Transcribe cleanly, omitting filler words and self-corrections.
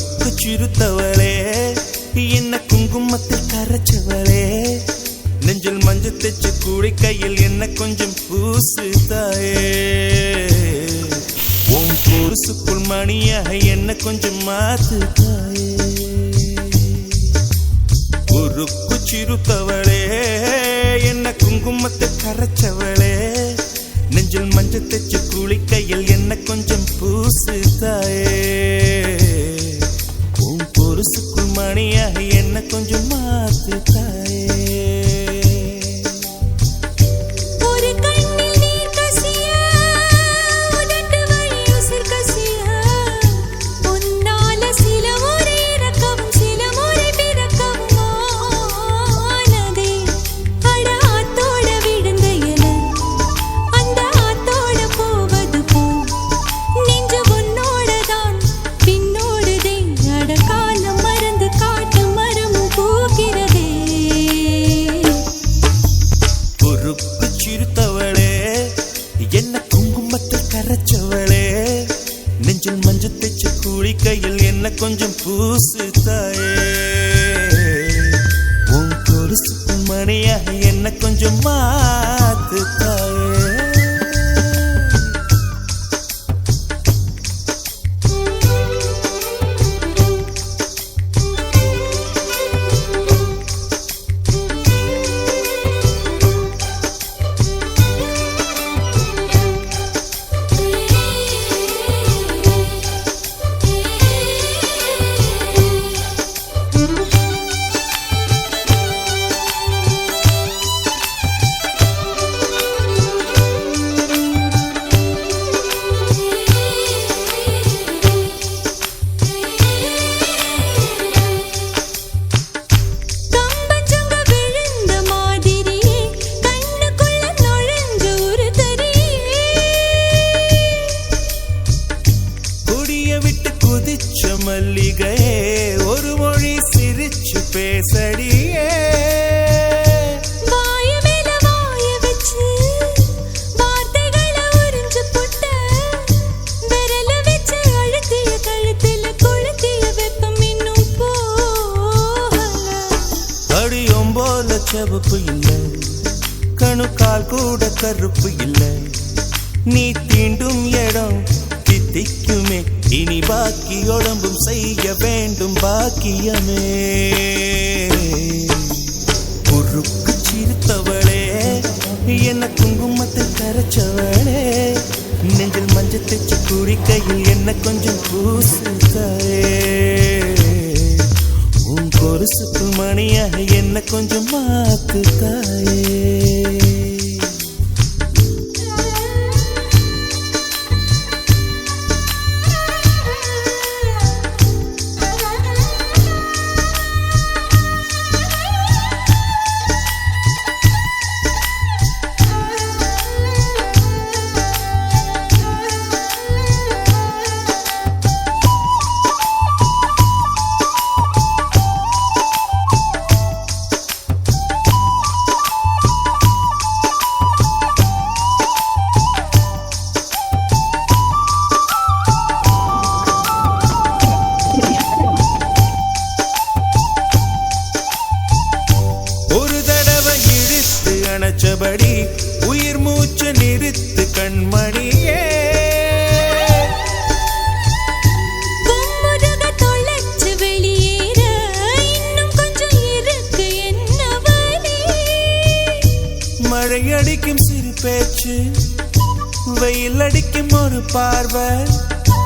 ருக்கு சிறுத்தவளே என்ன குங்குமத்தில் கரைச்சவளே நெஞ்சில் மஞ்சள் தேச்சு கூடி கையில் என்ன கொஞ்சம் பூசு தாயே உன் பொருசுக்குள் மணியாக என்ன கொஞ்சம் மாத்து தாயே ருக்கு சிறுத்தவளே என்ன குங்குமத்தில் கரைச்சவளே நெஞ்சில் மஞ்சள் தேச்சு கூடி கையில் என்ன கொஞ்சம் பூசு தாயே உன் பொருசுக்குள் மணியாக என்ன கொஞ்சம் மாத்து தாயே நெஞ்சில் மஞ்சள் தேச்சு கூடி கையில் என்ன கொஞ்சம் பூசு தாயே உன் பொருசுக்கு மணியாக என்ன கொஞ்சம் மாத்து தாயே மல்லிகையே ஒரு மொழி சிரிச்சு பேசடியே வாய மேல வாய வச்சு வார்த்தைகளை உறிஞ்சு போட்ட விரல வச்சு அழுத்திய கழுத்துல கொளுத்திய வெப்பம் இன்னும் போகல அடியும் போல செவப்பு இல்லை கணுக்கால் கூட கருப்பு இல்லை நீ தீண்டும் இடம் தித்திக்குமே இனி பாக்கி உடம்பும் செய்ய வேண்டும் பாக்கியமே குறுக்கு சிரித்தவளே என்ன குங்குமத்தில் கரைச்சவளே நெஞ்சில் மஞ்சள் தேச்சு கூடி கையில் என்ன கொஞ்சம் பூசு தாயே உன் பொருசுக்கு மணியாக என்ன கொஞ்சம் மாத்து தாயே அணைச்சபடி உயிர் மூச்சு நிறுத்து கண்மணியே முதுக தொலைச்சு வெளியேற இன்னும் கொஞ்சம் இருக்கு என்ன வழி மழை அடிக்கும் சிறு பேச்சு வெயில் அடிக்கும் ஒரு பார்வை